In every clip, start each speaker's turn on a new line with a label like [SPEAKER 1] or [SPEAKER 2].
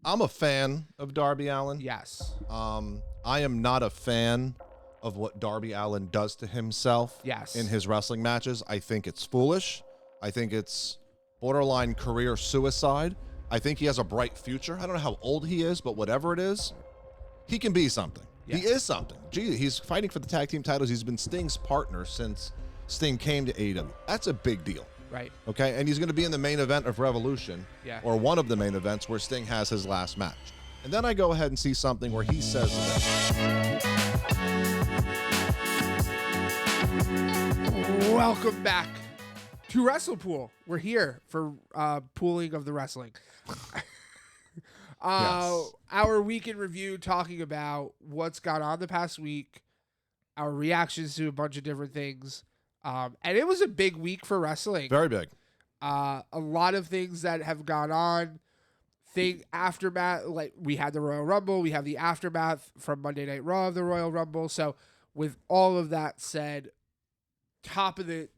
[SPEAKER 1] I'm a fan of Darby Allin.
[SPEAKER 2] Yes.
[SPEAKER 1] I am not a fan of what Darby Allin does to himself in his wrestling matches. I think it's foolish. I think it's borderline career suicide. I think he has a bright future. I don't know how old he is, but whatever it is, he can be something.
[SPEAKER 2] Yeah.
[SPEAKER 1] He is something. Gee, he's fighting for the tag team titles. He's been Sting's partner since Sting came to AEW. That's a big deal.
[SPEAKER 2] Right.
[SPEAKER 1] Okay, and he's going to be in the main event of Revolution, or one of the main events where Sting has his last match. And then I go ahead and see something where he says this.
[SPEAKER 2] Welcome back to WrestlePool. We're here for pooling of the wrestling.
[SPEAKER 1] Yes.
[SPEAKER 2] Our week in review, talking about what's gone on the past week, our reactions to a bunch of different things. And it was a big week for wrestling.
[SPEAKER 1] Very big.
[SPEAKER 2] A lot of things that have gone on. Aftermath, like we had the Royal Rumble, we have the aftermath from Monday Night Raw of the Royal Rumble. So with all of that said, top of the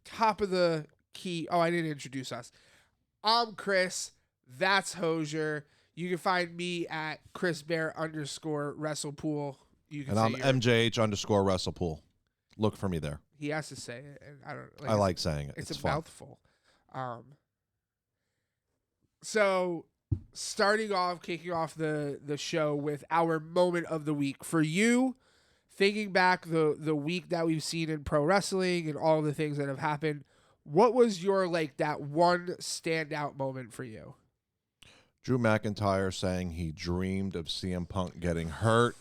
[SPEAKER 2] key. Oh, I didn't introduce us. I'm Chris. That's Hosier. You can find me at ChrisBear_WrestlePool. You can.
[SPEAKER 1] And I'm MJH_WrestlePool. Look for me there.
[SPEAKER 2] He has to say it, and I don't.
[SPEAKER 1] I like saying it.
[SPEAKER 2] It's a
[SPEAKER 1] fun.
[SPEAKER 2] mouthful. So starting off, kicking off the show with our moment of the week for you. Thinking back the week that we've seen in pro wrestling and all the things that have happened, what was your that one standout moment for you?
[SPEAKER 1] Drew McIntyre saying he dreamed of CM Punk getting hurt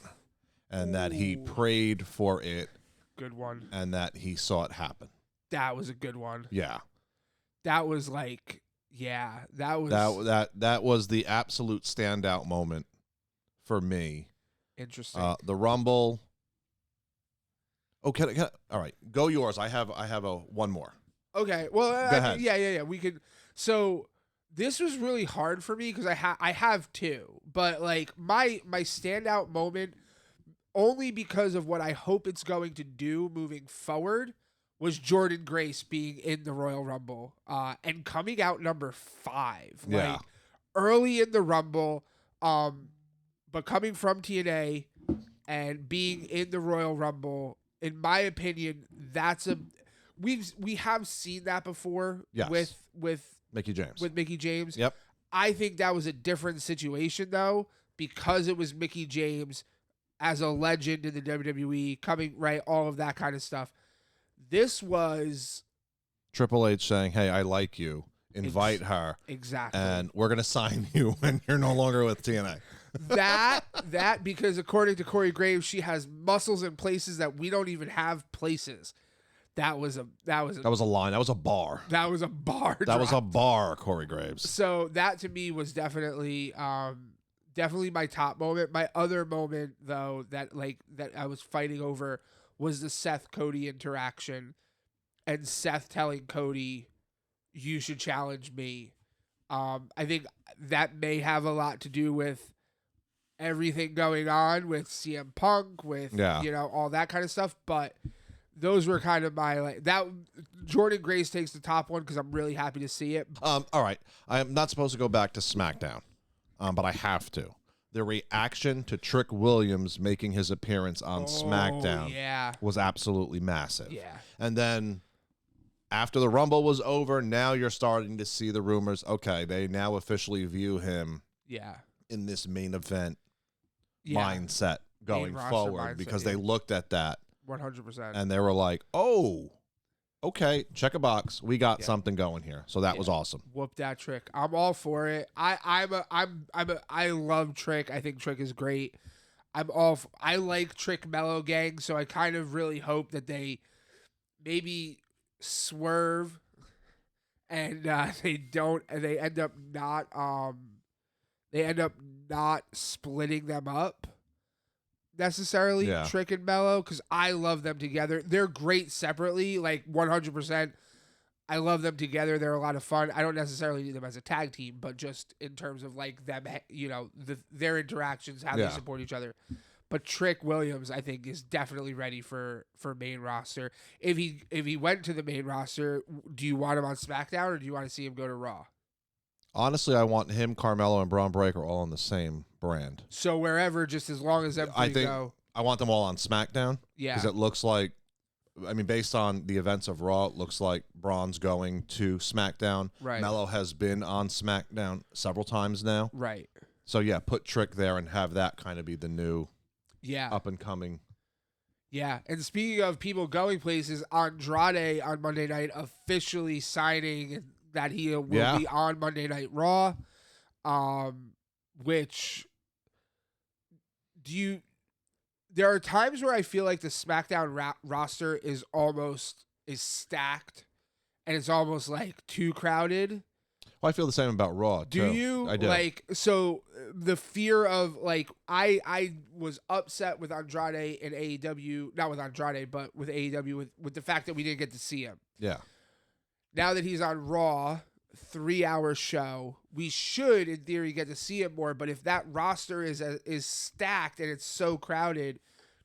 [SPEAKER 1] and that he prayed for it.
[SPEAKER 2] Good one.
[SPEAKER 1] And that he saw it happen.
[SPEAKER 2] That was a good one.
[SPEAKER 1] Yeah.
[SPEAKER 2] That was that was
[SPEAKER 1] that was the absolute standout moment for me.
[SPEAKER 2] Interesting.
[SPEAKER 1] The Rumble. Oh, can I, all right, go yours. I have one more.
[SPEAKER 2] Okay. Well,
[SPEAKER 1] go ahead.
[SPEAKER 2] Yeah. We could. So this was really hard for me because I have two, but my standout moment, only because of what I hope it's going to do moving forward, was Jordynne Grace being in the Royal Rumble and coming out number 5.
[SPEAKER 1] Yeah.
[SPEAKER 2] Early in the Rumble, but coming from TNA and being in the Royal Rumble. In my opinion, we have seen that before.
[SPEAKER 1] Yes.
[SPEAKER 2] with
[SPEAKER 1] Mickey James.
[SPEAKER 2] With Mickey James.
[SPEAKER 1] Yep.
[SPEAKER 2] I think that was a different situation though, because it was Mickey James as a legend in the WWE coming, right, all of that kind of stuff. This was
[SPEAKER 1] Triple H saying, "Hey, I like you. Invite her.
[SPEAKER 2] Exactly.
[SPEAKER 1] And we're going to sign you when you're no longer with TNA."
[SPEAKER 2] That because according to Corey Graves, she has muscles in places that we don't even have places. That was a
[SPEAKER 1] line. That was a bar.
[SPEAKER 2] That was a bar.
[SPEAKER 1] That was a bar, Corey Graves.
[SPEAKER 2] So that to me was definitely my top moment. My other moment though that I was fighting over was the Seth Cody interaction, and Seth telling Cody, "You should challenge me." I think that may have a lot to do with everything going on with CM Punk, with all that kind of stuff. But those were kind of my that. Jordynne Grace takes the top one because I'm really happy to see it.
[SPEAKER 1] All right, I'm not supposed to go back to SmackDown, but I have to. The reaction to Trick Williams making his appearance on SmackDown was absolutely massive.
[SPEAKER 2] Yeah,
[SPEAKER 1] and then after the Rumble was over, now you're starting to see the rumors. Okay, they now officially view him in this main event mindset going forward because they looked at that
[SPEAKER 2] 100%
[SPEAKER 1] and they were like, "Oh, okay, check a box. We got something going here." So that was awesome.
[SPEAKER 2] Whoop that Trick. I'm all for it. I love Trick. I think Trick is great. I like Trick Mellow Gang, so I kind of really hope that they maybe swerve and they end up not splitting them up necessarily, Trick and Mello, because I love them together. They're great separately, 100%. I love them together. They're a lot of fun. I don't necessarily need them as a tag team, but just in terms of them, their interactions, how they support each other. But Trick Williams, I think, is definitely ready for main roster. If he went to the main roster, do you want him on SmackDown or do you want to see him go to Raw?
[SPEAKER 1] Honestly, I want him, Carmelo, and Braun Breaker all on the same brand.
[SPEAKER 2] So wherever, just as long as them three go.
[SPEAKER 1] I want them all on SmackDown.
[SPEAKER 2] Yeah.
[SPEAKER 1] Because it looks like, I mean, based on the events of Raw, it looks like Braun's going to SmackDown.
[SPEAKER 2] Right.
[SPEAKER 1] Melo has been on SmackDown several times now.
[SPEAKER 2] Right.
[SPEAKER 1] So, yeah, put Trick there and have that kind of be the new up-and-coming.
[SPEAKER 2] Yeah, and speaking of people going places, Andrade on Monday night officially signing that he will be on Monday Night Raw, which there are times where I feel like the SmackDown roster is stacked, and it's almost like too crowded.
[SPEAKER 1] Well, I feel the same about Raw, too.
[SPEAKER 2] Do you?
[SPEAKER 1] I do.
[SPEAKER 2] Like, so the fear of, like, I was upset with Andrade in AEW, not with Andrade, but with AEW, with the fact that we didn't get to see him.
[SPEAKER 1] Yeah.
[SPEAKER 2] Now that he's on Raw, 3-hour show, we should, in theory, get to see him more, but if that roster is stacked and it's so crowded,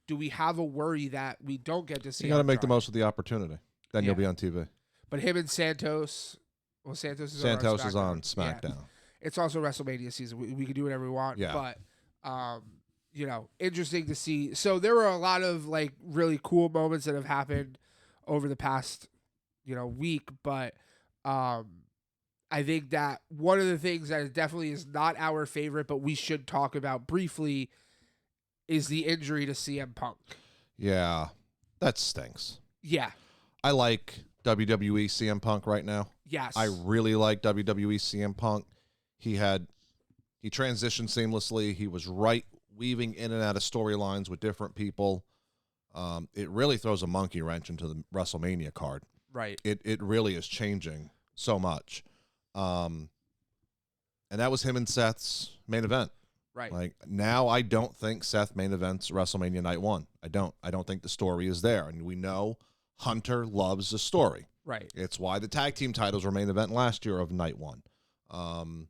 [SPEAKER 2] do we have a worry that we don't get to see him?
[SPEAKER 1] You got to make the most of the opportunity. Then you'll be on TV.
[SPEAKER 2] But him and Santos... Well, Santos is
[SPEAKER 1] on SmackDown.
[SPEAKER 2] Yeah. It's also WrestleMania season. We can do whatever we want.
[SPEAKER 1] Yeah.
[SPEAKER 2] But, interesting to see. So there were a lot of, like, really cool moments that have happened over the past, week. But I think that one of the things that definitely is not our favorite, but we should talk about briefly, is the injury to CM Punk.
[SPEAKER 1] Yeah. That stinks.
[SPEAKER 2] Yeah.
[SPEAKER 1] I like WWE CM Punk right now.
[SPEAKER 2] Yes.
[SPEAKER 1] I really like WWE CM Punk. He transitioned seamlessly. He was weaving in and out of storylines with different people. It really throws a monkey wrench into the WrestleMania card.
[SPEAKER 2] Right.
[SPEAKER 1] It really is changing so much. And that was him and Seth's main event.
[SPEAKER 2] Right.
[SPEAKER 1] Like, now I don't think Seth main events WrestleMania Night 1. I don't think the story is there. And we know Hunter loves the story.
[SPEAKER 2] Right.
[SPEAKER 1] It's why the tag team titles were main event last year of Night 1.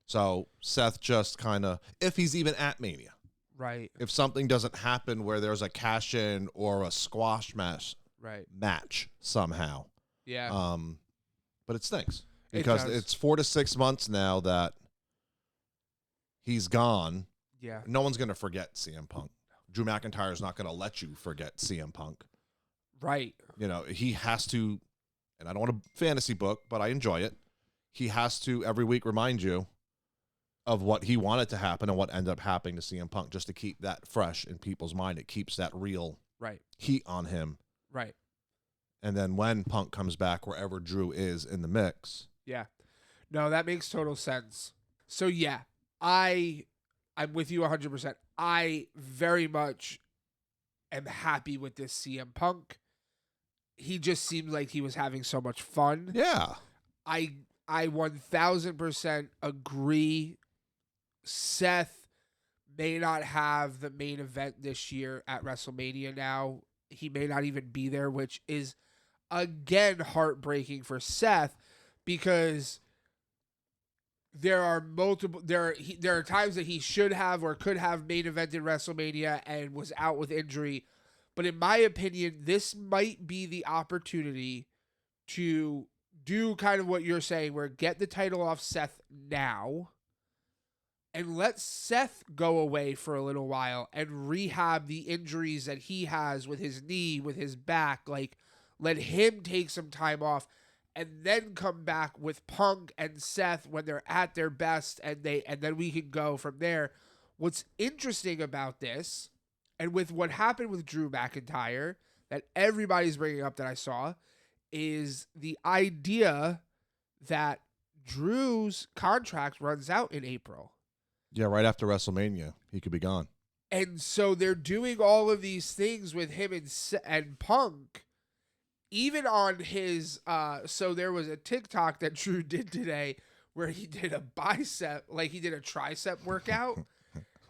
[SPEAKER 1] So Seth just kind of, if he's even at Mania.
[SPEAKER 2] Right.
[SPEAKER 1] If something doesn't happen where there's a cash-in or a squash match somehow.
[SPEAKER 2] Yeah.
[SPEAKER 1] But it stinks. Because it's 4 to 6 months now that he's gone.
[SPEAKER 2] Yeah.
[SPEAKER 1] No one's going to forget CM Punk. Drew McIntyre's not going to let you forget CM Punk.
[SPEAKER 2] Right.
[SPEAKER 1] He has to, and I don't want a fantasy book, but I enjoy it. He has to every week remind you of what he wanted to happen and what ended up happening to CM Punk, just to keep that fresh in people's mind. It keeps that real heat on him.
[SPEAKER 2] Right.
[SPEAKER 1] And then when Punk comes back, wherever Drew is in the mix.
[SPEAKER 2] Yeah. No, that makes total sense. So, yeah, I'm with you 100%. I very much am happy with this CM Punk. He just seemed like he was having so much fun.
[SPEAKER 1] Yeah.
[SPEAKER 2] I 1000% agree. Seth may not have the main event this year at WrestleMania now. He may not even be there, which is, again, heartbreaking for Seth, because there are times that he should have or could have main evented WrestleMania and was out with injury. But in my opinion, this might be the opportunity to do kind of what you're saying, where get the title off Seth now and let Seth go away for a little while and rehab the injuries that he has with his knee, with his back. Like, let him take some time off and then come back with Punk and Seth when they're at their best, and then we can go from there. What's interesting about this, and with what happened with Drew McIntyre, that everybody's bringing up that I saw, is the idea that Drew's contract runs out in April.
[SPEAKER 1] Yeah, right after WrestleMania, he could be gone.
[SPEAKER 2] And so they're doing all of these things with him and Punk, even on his, so there was a TikTok that Drew did today where he did a bicep, like he did a tricep workout,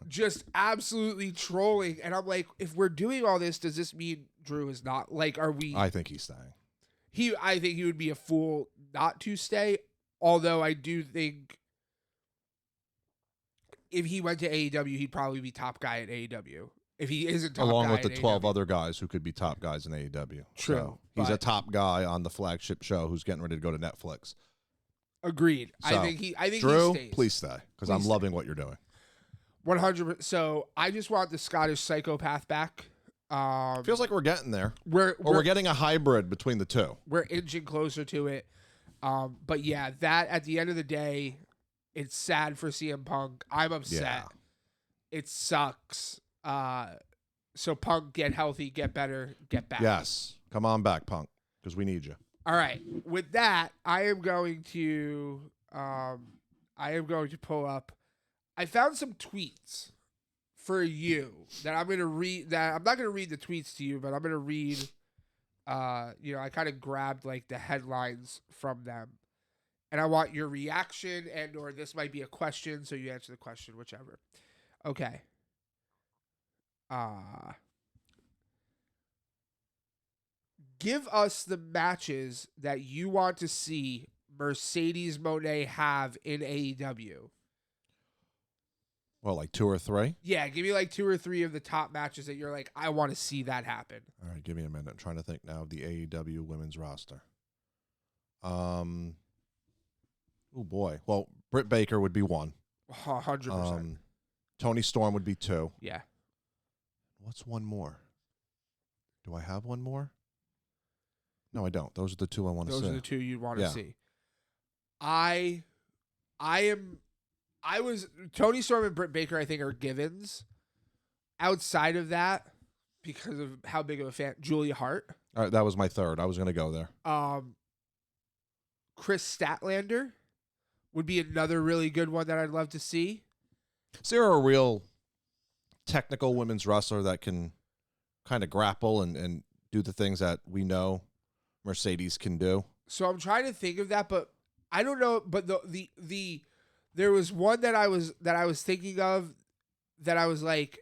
[SPEAKER 2] just absolutely trolling. And I'm like, if we're doing all this, does this mean Drew is not, like, are we?
[SPEAKER 1] I think he's staying.
[SPEAKER 2] I think he would be a fool not to stay, although I do think if he went to AEW, he'd probably be top guy at AEW. If he isn't top
[SPEAKER 1] along
[SPEAKER 2] guy
[SPEAKER 1] with the 12
[SPEAKER 2] AEW.
[SPEAKER 1] other guys who could be top guys in AEW.
[SPEAKER 2] True.
[SPEAKER 1] So he's a top guy on the flagship show who's getting ready to go to Netflix.
[SPEAKER 2] Agreed.
[SPEAKER 1] So,
[SPEAKER 2] I think
[SPEAKER 1] Drew,
[SPEAKER 2] he stays.
[SPEAKER 1] please stay because I'm loving what you're doing.
[SPEAKER 2] 100%. So I just want the Scottish psychopath back.
[SPEAKER 1] Feels like we're getting there.
[SPEAKER 2] We're
[SPEAKER 1] getting a hybrid between the two.
[SPEAKER 2] We're inching closer to it. But yeah, that at the end of the day, it's sad for CM Punk. I'm upset.
[SPEAKER 1] Yeah.
[SPEAKER 2] It sucks. So Punk, get healthy, get better, get back.
[SPEAKER 1] Yes. Come on back, Punk, because we need you.
[SPEAKER 2] All right. With that, I am going to pull up. I found some tweets for you that I'm going to read. That I'm not going to read the tweets to you, but I'm going to read. I kind of grabbed like the headlines from them, and I want your reaction or this might be a question, so you answer the question, whichever. Okay. Give us the matches that you want to see Mercedes Moné have in AEW.
[SPEAKER 1] Well, like 2 or 3?
[SPEAKER 2] Yeah, give me like 2 or 3 of the top matches that you're like, I want to see that happen.
[SPEAKER 1] All right, give me a minute. I'm trying to think now of the AEW women's roster. Oh boy. Well, Britt Baker would be 1.
[SPEAKER 2] 100%.
[SPEAKER 1] Toni Storm would be 2.
[SPEAKER 2] Yeah.
[SPEAKER 1] What's one more? Do I have one more? No, I don't. Those are the 2 I want to see.
[SPEAKER 2] Those are the 2 you want to see. Toni Storm and Britt Baker, I think, are givens. Outside of that, because of how big of a fan, Julia Hart.
[SPEAKER 1] All right, that was my 3rd. I was going to go there.
[SPEAKER 2] Chris Statlander would be another really good one that I'd love to see.
[SPEAKER 1] Is there a real technical women's wrestler that can kind of grapple and do the things that we know Mercedes can do?
[SPEAKER 2] So I'm trying to think of that, but I don't know. But the there was one that I was thinking of that I was like,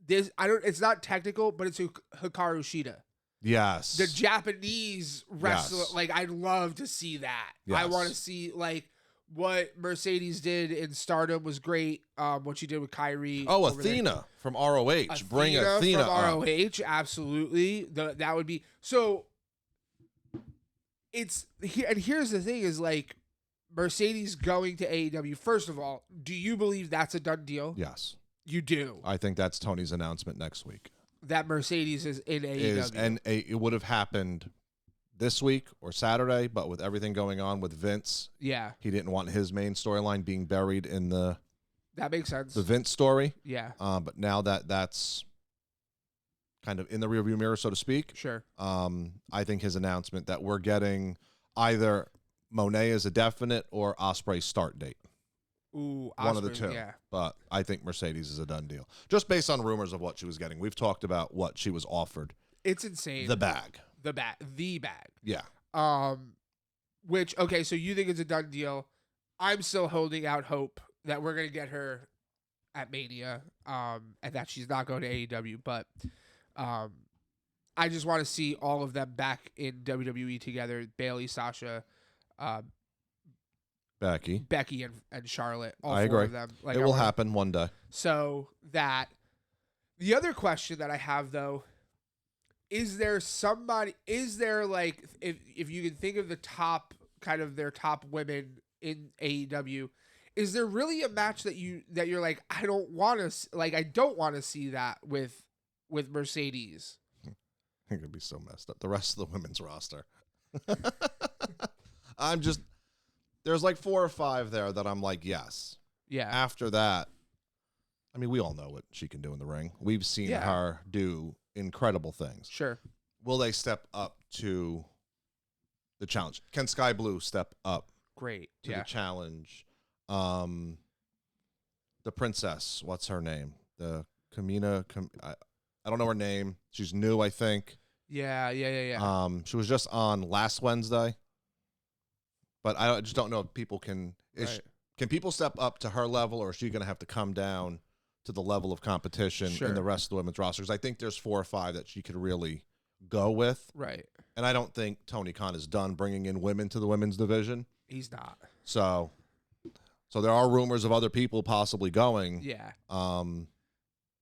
[SPEAKER 2] this. It's not technical, but it's Hikaru Shida.
[SPEAKER 1] Yes.
[SPEAKER 2] The Japanese wrestler.
[SPEAKER 1] Yes.
[SPEAKER 2] Like, I'd love to see that.
[SPEAKER 1] Yes.
[SPEAKER 2] I want to see like what Mercedes did in Stardom was great. What she did with Kyrie.
[SPEAKER 1] Oh, Athena from ROH. Bring Athena
[SPEAKER 2] from ROH. Absolutely. That would be so. It's here, and here's the thing: is like Mercedes going to AEW. First of all, do you believe that's a done deal?
[SPEAKER 1] Yes,
[SPEAKER 2] you do.
[SPEAKER 1] I think that's Tony's announcement next week.
[SPEAKER 2] That Mercedes is in AEW,
[SPEAKER 1] it would have happened this week or Saturday, but with everything going on with Vince,
[SPEAKER 2] yeah,
[SPEAKER 1] he didn't want his main storyline being buried in the.
[SPEAKER 2] That makes sense.
[SPEAKER 1] The Vince story,
[SPEAKER 2] yeah.
[SPEAKER 1] But now that's kind of in the rearview mirror, so to speak.
[SPEAKER 2] Sure.
[SPEAKER 1] I think his announcement that we're getting either Monet as a definite or Ospreay's start date.
[SPEAKER 2] Ooh,
[SPEAKER 1] one of the 2.
[SPEAKER 2] Yeah.
[SPEAKER 1] But I think Mercedes is a done deal. Just based on rumors of what she was getting. We've talked about what she was offered.
[SPEAKER 2] It's insane.
[SPEAKER 1] The bag.
[SPEAKER 2] The bag.
[SPEAKER 1] Yeah.
[SPEAKER 2] Which, okay, so you think it's a done deal. I'm still holding out hope that we're going to get her at Mania, and that she's not going to AEW, but I just want to see all of them back in WWE together. Bayley, Sasha,
[SPEAKER 1] Becky,
[SPEAKER 2] and Charlotte. All
[SPEAKER 1] I
[SPEAKER 2] 4
[SPEAKER 1] agree.
[SPEAKER 2] of them. Like,
[SPEAKER 1] it will happen one day.
[SPEAKER 2] So that the other question that I have though, is there like if you can think of the top kind of their top women in AEW, is there really a match that you're like, I don't want to see that with Mercedes?
[SPEAKER 1] It could be so messed up. The rest of the women's roster. There's like 4 or 5 there that I'm like, yes.
[SPEAKER 2] Yeah.
[SPEAKER 1] After that, I mean, we all know what she can do in the ring. We've seen her do incredible things.
[SPEAKER 2] Sure.
[SPEAKER 1] Will they step up to the challenge? Can Sky Blue step up?
[SPEAKER 2] Great.
[SPEAKER 1] To the challenge? The princess, what's her name? The Kamina. I don't know her name. She's new, I think.
[SPEAKER 2] Yeah.
[SPEAKER 1] She was just on last Wednesday. But I just don't know if people can. Can people step up to her level, or is she going to have to come down to the level of competition in the rest of the women's rosters? I think there's 4 or 5 that she could really go with.
[SPEAKER 2] Right.
[SPEAKER 1] And I don't think Tony Khan is done bringing in women to the women's division.
[SPEAKER 2] He's not.
[SPEAKER 1] So there are rumors of other people possibly going.
[SPEAKER 2] Yeah.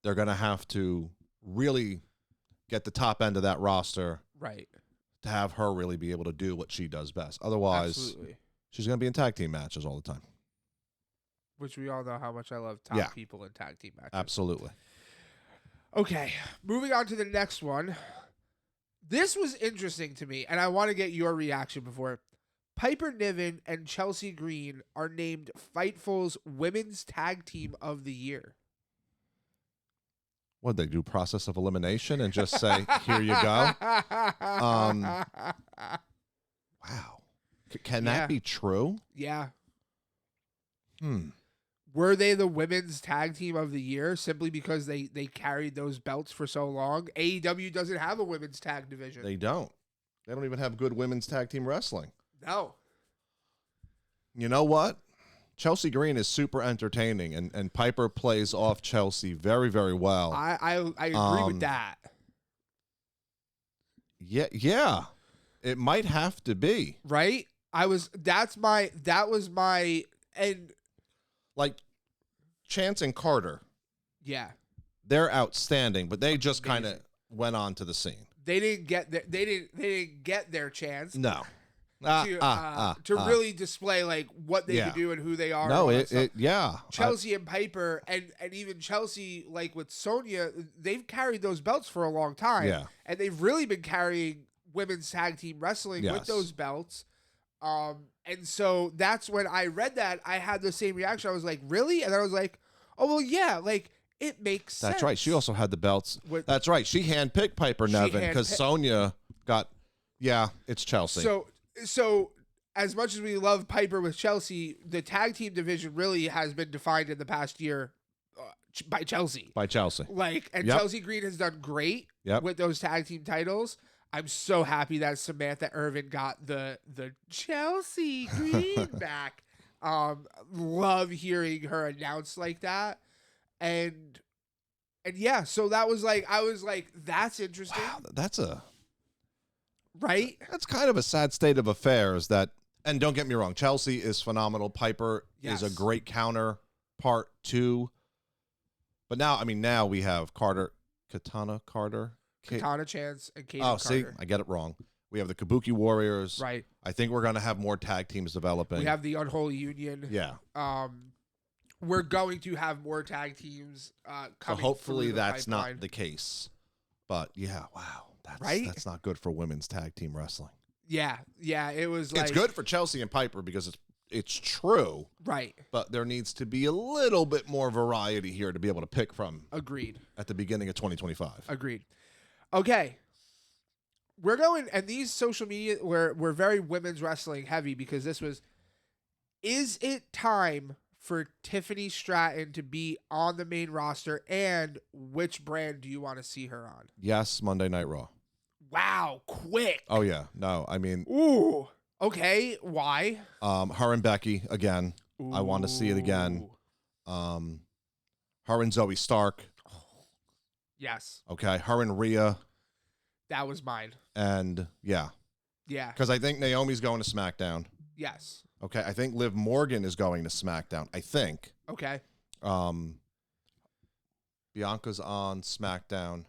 [SPEAKER 1] They're going to have to really get the top end of that roster.
[SPEAKER 2] Right.
[SPEAKER 1] To have her really be able to do what she does best. Otherwise,
[SPEAKER 2] absolutely.
[SPEAKER 1] She's going to be in tag team matches all the time.
[SPEAKER 2] Which we all know how much I love top people in tag team matches.
[SPEAKER 1] Absolutely.
[SPEAKER 2] Okay, moving on to the next one. This was interesting to me, and I want to get your reaction before. Piper Niven and Chelsea Green are named Fightful's Women's Tag Team of the Year.
[SPEAKER 1] What, they do process of elimination and just say, here you go? Wow. Can that be true?
[SPEAKER 2] Yeah. Were they the Women's Tag Team of the Year simply because they carried those belts for so long? AEW doesn't have a women's tag division.
[SPEAKER 1] They don't. They don't even have good women's tag team wrestling.
[SPEAKER 2] No.
[SPEAKER 1] You know what? Chelsea Green is super entertaining, and Piper plays off Chelsea very, very well.
[SPEAKER 2] I agree with that.
[SPEAKER 1] Yeah. It might have to be.
[SPEAKER 2] Right? And
[SPEAKER 1] like Chance and Carter.
[SPEAKER 2] Yeah.
[SPEAKER 1] They're outstanding, but they just kind of went on to the scene.
[SPEAKER 2] They didn't get their chance.
[SPEAKER 1] No.
[SPEAKER 2] To really display like what they could do and who they are.
[SPEAKER 1] No,
[SPEAKER 2] Chelsea and Piper and even Chelsea, like with Sonya, they've carried those belts for a long time.
[SPEAKER 1] Yeah.
[SPEAKER 2] And they've really been carrying women's tag team wrestling with those belts. And so that's when I read that, I had the same reaction. I was like, really? And I was like, oh, well, yeah, like it makes sense.
[SPEAKER 1] That's right. She also had the belts. That's right. She handpicked Piper Niven because Sonya got, it's Chelsea.
[SPEAKER 2] So as much as we love Piper with Chelsea, the tag team division really has been defined in the past year by Chelsea. Chelsea Green has done great with those tag team titles. I'm so happy that Samantha Irvin got the Chelsea Green back. Love hearing her announced like that. And yeah, so that was like, I was like, that's interesting.
[SPEAKER 1] Wow, that's
[SPEAKER 2] right?
[SPEAKER 1] That's kind of a sad state of affairs and don't get me wrong, Chelsea is phenomenal. Piper is a great counterpart too. But now we have Katana
[SPEAKER 2] Chance and Kaden
[SPEAKER 1] Carter. See, I get it wrong. We have the Kabuki Warriors.
[SPEAKER 2] Right.
[SPEAKER 1] I think we're going to have more tag teams developing.
[SPEAKER 2] We have the Unholy Union.
[SPEAKER 1] Yeah.
[SPEAKER 2] We're going to have more tag teams coming.
[SPEAKER 1] So hopefully that's
[SPEAKER 2] pipeline.
[SPEAKER 1] not the case. But yeah, wow. That's not good for women's tag team wrestling.
[SPEAKER 2] Yeah. It was like,
[SPEAKER 1] it's good for Chelsea and Piper because it's true.
[SPEAKER 2] Right.
[SPEAKER 1] But there needs to be a little bit more variety here to be able to pick from.
[SPEAKER 2] Agreed.
[SPEAKER 1] At the beginning of 2025.
[SPEAKER 2] Agreed. Okay. We're going, and these social media, we're very women's wrestling heavy because this was, is it time for Tiffany Stratton to be on the main roster, and which brand do you want to see her on?
[SPEAKER 1] Yes, Monday Night Raw.
[SPEAKER 2] Wow, quick.
[SPEAKER 1] Oh, yeah. No, I mean.
[SPEAKER 2] Ooh. Okay, why?
[SPEAKER 1] Her and Becky, again.
[SPEAKER 2] Ooh.
[SPEAKER 1] I want to see it again. Her and Zoe Stark.
[SPEAKER 2] Yes.
[SPEAKER 1] Okay, her and Rhea.
[SPEAKER 2] That was mine.
[SPEAKER 1] And, yeah. Because I think Naomi's going to SmackDown.
[SPEAKER 2] Yes.
[SPEAKER 1] Okay, I think Liv Morgan is going to SmackDown. I think.
[SPEAKER 2] Okay.
[SPEAKER 1] Bianca's on SmackDown.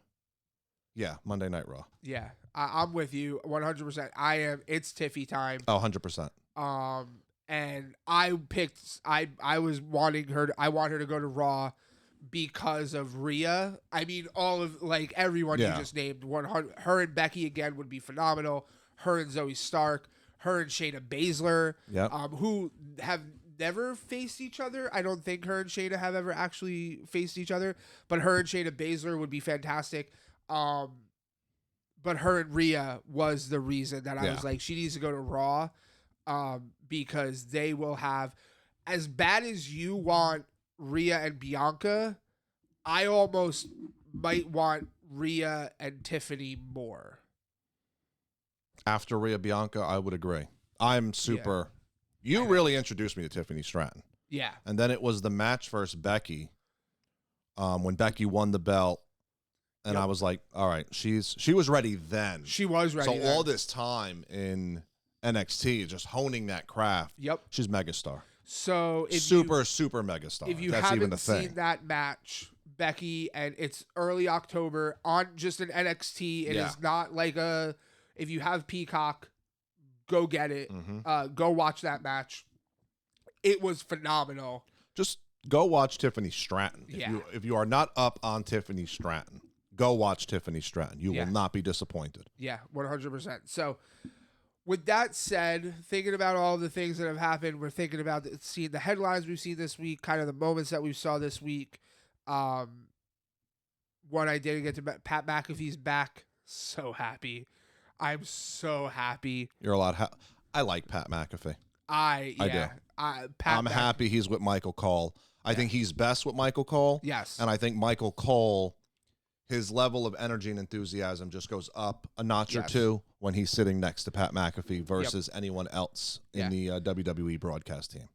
[SPEAKER 1] Yeah, Monday Night Raw.
[SPEAKER 2] Yeah, I'm with you 100%. I am. It's Tiffy time.
[SPEAKER 1] Oh, 100%.
[SPEAKER 2] And I picked. I was wanting her. I want her to go to Raw because of Rhea. I mean, all of like everyone you just named. 100. Her and Becky again would be phenomenal. Her and Zoe Stark. Her and Shayna Baszler. Who have never faced each other. I don't think her and Shayna have ever actually faced each other. But her and Shayna Baszler would be fantastic. But her and Rhea was the reason that I was like, she needs to go to Raw, because they will have, as bad as you want Rhea and Bianca, I almost might want Rhea and Tiffany more.
[SPEAKER 1] After Rhea Bianca, I would agree. I'm super. Yeah. You really introduced me to Tiffany Stratton.
[SPEAKER 2] Yeah.
[SPEAKER 1] And then it was the match versus Becky, when Becky won the belt. And I was like, all right, she was ready then.
[SPEAKER 2] She was ready.
[SPEAKER 1] So then. All this time in NXT, just honing that craft.
[SPEAKER 2] Yep.
[SPEAKER 1] She's megastar.
[SPEAKER 2] So if
[SPEAKER 1] super megastar.
[SPEAKER 2] If you
[SPEAKER 1] That's
[SPEAKER 2] haven't
[SPEAKER 1] even the
[SPEAKER 2] seen
[SPEAKER 1] thing.
[SPEAKER 2] that match, Becky, and it's early October on just an NXT. It is not like if you have Peacock, go get it. Go watch that match. It was phenomenal.
[SPEAKER 1] Just go watch Tiffany Stratton.
[SPEAKER 2] Yeah.
[SPEAKER 1] If you are not up on Tiffany Stratton, go watch Tiffany Stratton. You will not be disappointed.
[SPEAKER 2] Yeah, 100%. So with that said, thinking about all the things that have happened, we're thinking about seeing the headlines we've seen this week, kind of the moments that we saw this week. One, I didn't get to Pat McAfee's back. So happy. I'm so happy.
[SPEAKER 1] You're a lot. I like Pat McAfee.
[SPEAKER 2] I do.
[SPEAKER 1] I'm happy he's with Michael Cole. I think he's best with Michael Cole.
[SPEAKER 2] Yes.
[SPEAKER 1] And I think Michael Cole, his level of energy and enthusiasm just goes up a notch or two when he's sitting next to Pat McAfee versus anyone else in the WWE broadcast team.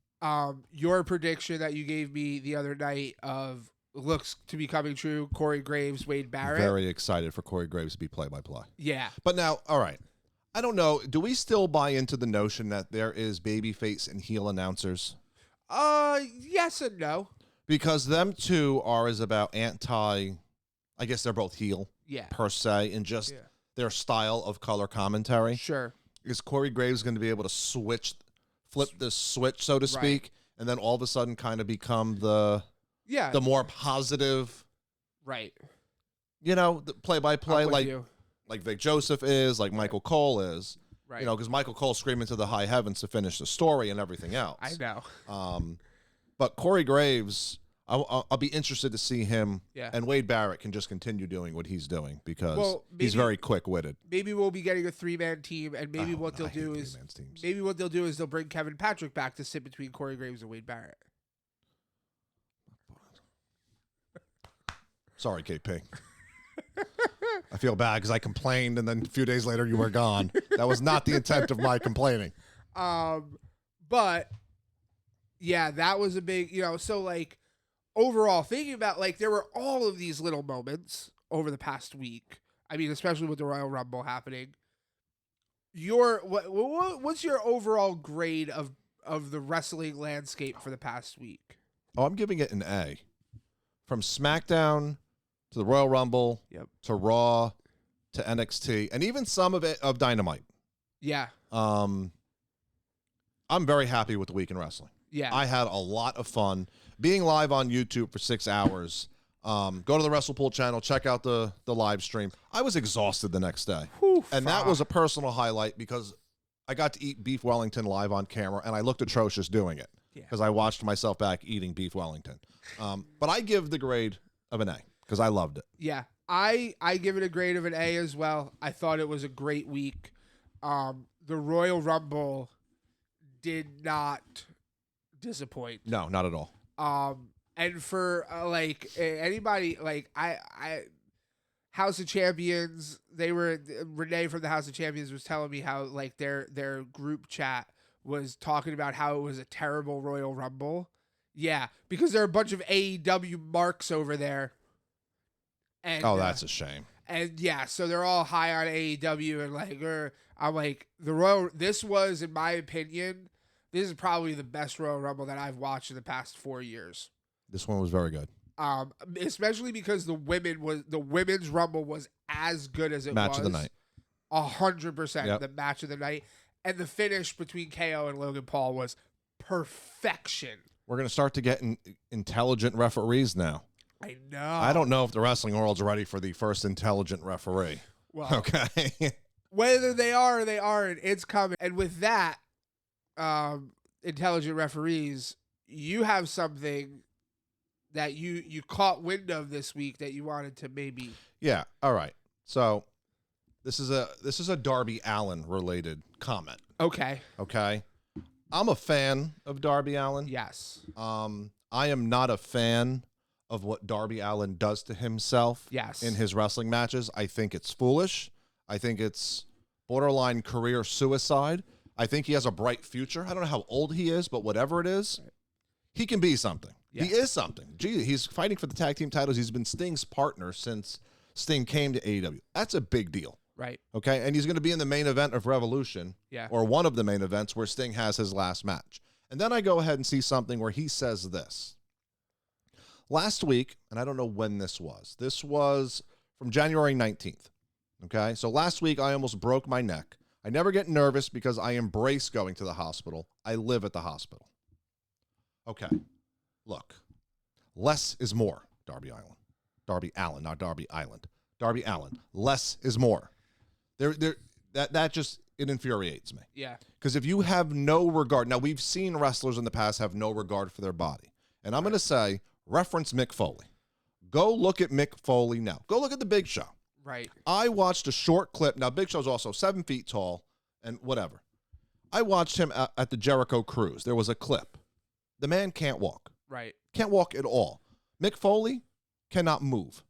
[SPEAKER 2] Your prediction that you gave me the other night of looks to be coming true, Corey Graves, Wade Barrett.
[SPEAKER 1] Very excited for Corey Graves to be play-by-play.
[SPEAKER 2] Yeah.
[SPEAKER 1] But now, all right. I don't know. Do we still buy into the notion that there is babyface and heel announcers?
[SPEAKER 2] Yes and no.
[SPEAKER 1] Because them two are about I guess they're both heel, per se, in just their style of color commentary.
[SPEAKER 2] Sure.
[SPEAKER 1] Is Corey Graves going to be able to flip the switch, so to speak, and then all of a sudden kind of become the more positive, the play-by-play, like Vic Joseph is, like Michael Cole is, because Michael Cole's screaming to the high heavens to finish the story and everything else.
[SPEAKER 2] I know.
[SPEAKER 1] But Corey Graves, I'll be interested to see him, and Wade Barrett can just continue doing what he's doing because he's very quick-witted.
[SPEAKER 2] Maybe we'll be getting a three-man team, and maybe what they'll do is they'll bring Kevin Patrick back to sit between Corey Graves and Wade Barrett.
[SPEAKER 1] Sorry, KP. I feel bad because I complained, and then a few days later you were gone. That was not the intent of my complaining.
[SPEAKER 2] But yeah, that was a big, so like overall thinking about like there were all of these little moments over the past week. I mean, especially with the Royal Rumble happening. What's your overall grade of the wrestling landscape for the past week?
[SPEAKER 1] Oh, I'm giving it an A. From SmackDown to the Royal Rumble, to Raw, to NXT, and even some of it of Dynamite.
[SPEAKER 2] Yeah.
[SPEAKER 1] I'm very happy with the week in wrestling.
[SPEAKER 2] Yeah.
[SPEAKER 1] I had a lot of fun being live on YouTube for 6 hours. Go to the WrestlePool channel, check out the live stream. I was exhausted the next day. That was a personal highlight because I got to eat beef Wellington live on camera, and I looked atrocious doing it because I watched myself back eating beef Wellington. But I give the grade of an A because I loved it.
[SPEAKER 2] Yeah, I give it a grade of an A as well. I thought it was a great week. The Royal Rumble did not disappoint.
[SPEAKER 1] No, not at all.
[SPEAKER 2] And for like anybody, like I House of Champions, Renee from the House of Champions was telling me how like their group chat was talking about how it was a terrible Royal Rumble. Yeah, because there are a bunch of AEW marks over there. And,
[SPEAKER 1] that's a shame.
[SPEAKER 2] And yeah, so they're all high on AEW and like, I'm like this was, in my opinion, this is probably the best Royal Rumble that I've watched in the past 4 years.
[SPEAKER 1] This one was very good.
[SPEAKER 2] Especially because the women's Rumble was as good as it was.
[SPEAKER 1] Match of the night.
[SPEAKER 2] 100% the match of the night. And the finish between KO and Logan Paul was perfection.
[SPEAKER 1] We're going to start to get intelligent referees now.
[SPEAKER 2] I know.
[SPEAKER 1] I don't know if the wrestling world's ready for the first intelligent referee.
[SPEAKER 2] Well,
[SPEAKER 1] okay.
[SPEAKER 2] Whether they are or they aren't, it's coming. And with that, intelligent referees, you have something that you caught wind of this week that you wanted to maybe.
[SPEAKER 1] Yeah. All right. So this is a Darby Allin related comment.
[SPEAKER 2] Okay.
[SPEAKER 1] I'm a fan of Darby Allin.
[SPEAKER 2] Yes.
[SPEAKER 1] I am not a fan of what Darby Allin does to himself in his wrestling matches. I think it's foolish. I think it's borderline career suicide. I think he has a bright future. I don't know how old he is, but whatever it is, he can be something. Yeah. He is something. Gee, he's fighting for the tag team titles. He's been Sting's partner since Sting came to AEW. That's a big deal.
[SPEAKER 2] Right.
[SPEAKER 1] Okay, and he's going to be in the main event of Revolution, or one of the main events where Sting has his last match. And then I go ahead and see something where he says this. Last week, and I don't know when this was. This was from January 19th. Okay, so last week I almost broke my neck. I never get nervous because I embrace going to the hospital. I live at the hospital. Okay. Look. Less is more, Darby Allin. Darby Allin, not Darby Island. Darby Allin. Less is more. That just, it infuriates me.
[SPEAKER 2] Yeah.
[SPEAKER 1] Because if you have no regard, now we've seen wrestlers in the past have no regard for their body. And I'm going to say, reference Mick Foley. Go look at Mick Foley now. Go look at the Big Show.
[SPEAKER 2] Right.
[SPEAKER 1] I watched a short clip. Now, Big Show's also 7 feet tall and whatever. I watched him at the Jericho Cruise. There was a clip. The man can't walk.
[SPEAKER 2] Right.
[SPEAKER 1] Can't walk at all. Mick Foley cannot move.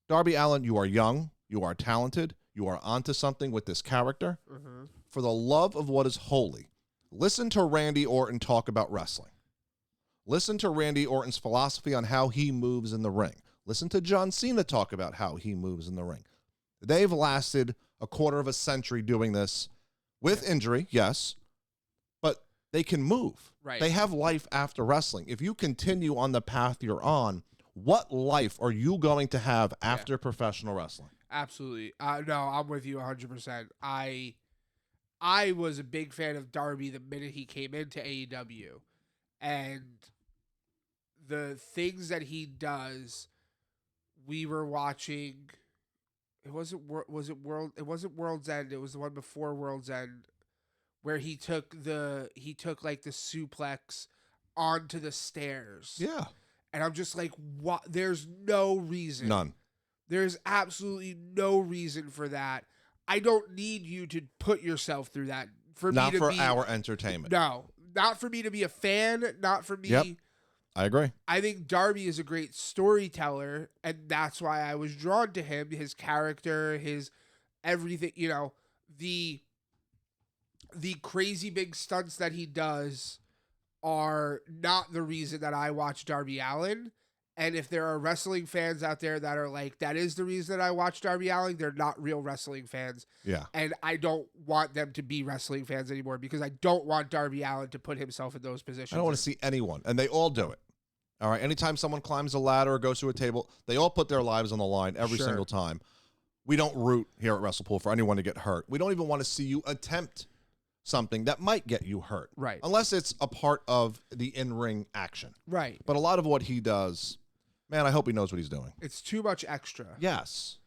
[SPEAKER 1] Darby Allin, you are young. You are talented. You are onto something with this character.
[SPEAKER 2] Mm-hmm.
[SPEAKER 1] For the love of what is holy, listen to Randy Orton talk about wrestling. Listen to Randy Orton's philosophy on how he moves in the ring. Listen to John Cena talk about how he moves in the ring. They've lasted a quarter of a century doing this with injury, yes, but they can move.
[SPEAKER 2] Right.
[SPEAKER 1] They have life after wrestling. If you continue on the path you're on, what life are you going to have after professional wrestling?
[SPEAKER 2] Absolutely. No, I'm with you 100%. I was a big fan of Darby the minute he came into AEW, and the things that he does. We were watching. It wasn't World's End. It was the one before World's End, where he took like the suplex onto the stairs.
[SPEAKER 1] Yeah.
[SPEAKER 2] And I'm just like, what? There's no reason.
[SPEAKER 1] None.
[SPEAKER 2] There's absolutely no reason for that. I don't need you to put yourself through that.
[SPEAKER 1] Not for our entertainment.
[SPEAKER 2] No, not for me to be a fan. Not for me.
[SPEAKER 1] Yep. I agree.
[SPEAKER 2] I think Darby is a great storyteller, and that's why I was drawn to him. His character, his everything, the crazy big stunts that he does are not the reason that I watch Darby Allin. And if there are wrestling fans out there that are like, that is the reason that I watch Darby Allin, they're not real wrestling fans.
[SPEAKER 1] Yeah.
[SPEAKER 2] And I don't want them to be wrestling fans anymore because I don't want Darby Allin to put himself in those positions.
[SPEAKER 1] I don't want to see anyone, and they all do it. All right. Anytime someone climbs a ladder or goes to a table, they all put their lives on the line every single time. We don't root here at WrestlePool for anyone to get hurt. We don't even want to see you attempt something that might get you hurt.
[SPEAKER 2] Right.
[SPEAKER 1] Unless it's a part of the in-ring action.
[SPEAKER 2] Right.
[SPEAKER 1] But a lot of what he does, man, I hope he knows what he's doing.
[SPEAKER 2] It's too much extra.
[SPEAKER 1] Yes.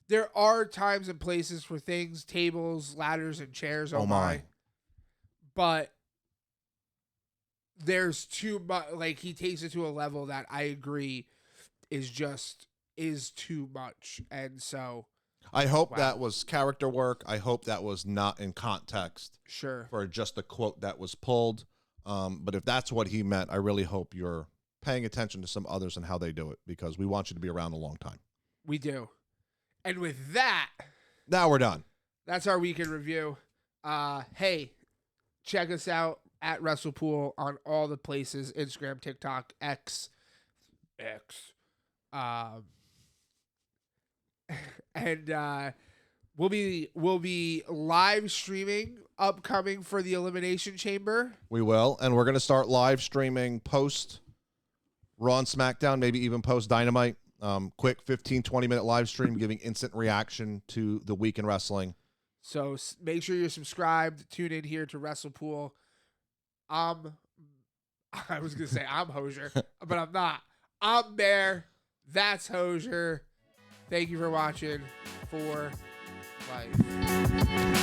[SPEAKER 2] There are times and places for things, tables, ladders, and chairs. Oh my. But there's too much. Like, he takes it to a level that I agree is too much. And so
[SPEAKER 1] I hope that was character work. I hope that was not in context.
[SPEAKER 2] Sure.
[SPEAKER 1] For just a quote that was pulled. But if that's what he meant, I really hope you're paying attention to some others and how they do it, because we want you to be around a long time.
[SPEAKER 2] We do. And with that,
[SPEAKER 1] now we're done. That's
[SPEAKER 2] our weekend review. Hey, check us out at WrestlePool on all the places: Instagram, TikTok, X. And we'll be live streaming upcoming for the Elimination Chamber.
[SPEAKER 1] We will, and we're going to start live streaming post Raw and SmackDown, maybe even post Dynamite. Quick 15-20 minute live stream giving instant reaction to the week in wrestling.
[SPEAKER 2] So make sure you're subscribed. Tune in here to WrestlePool. I was going to say I'm Hosier, but I'm not. I'm Bear. That's Hosier. Thank you for watching. For life.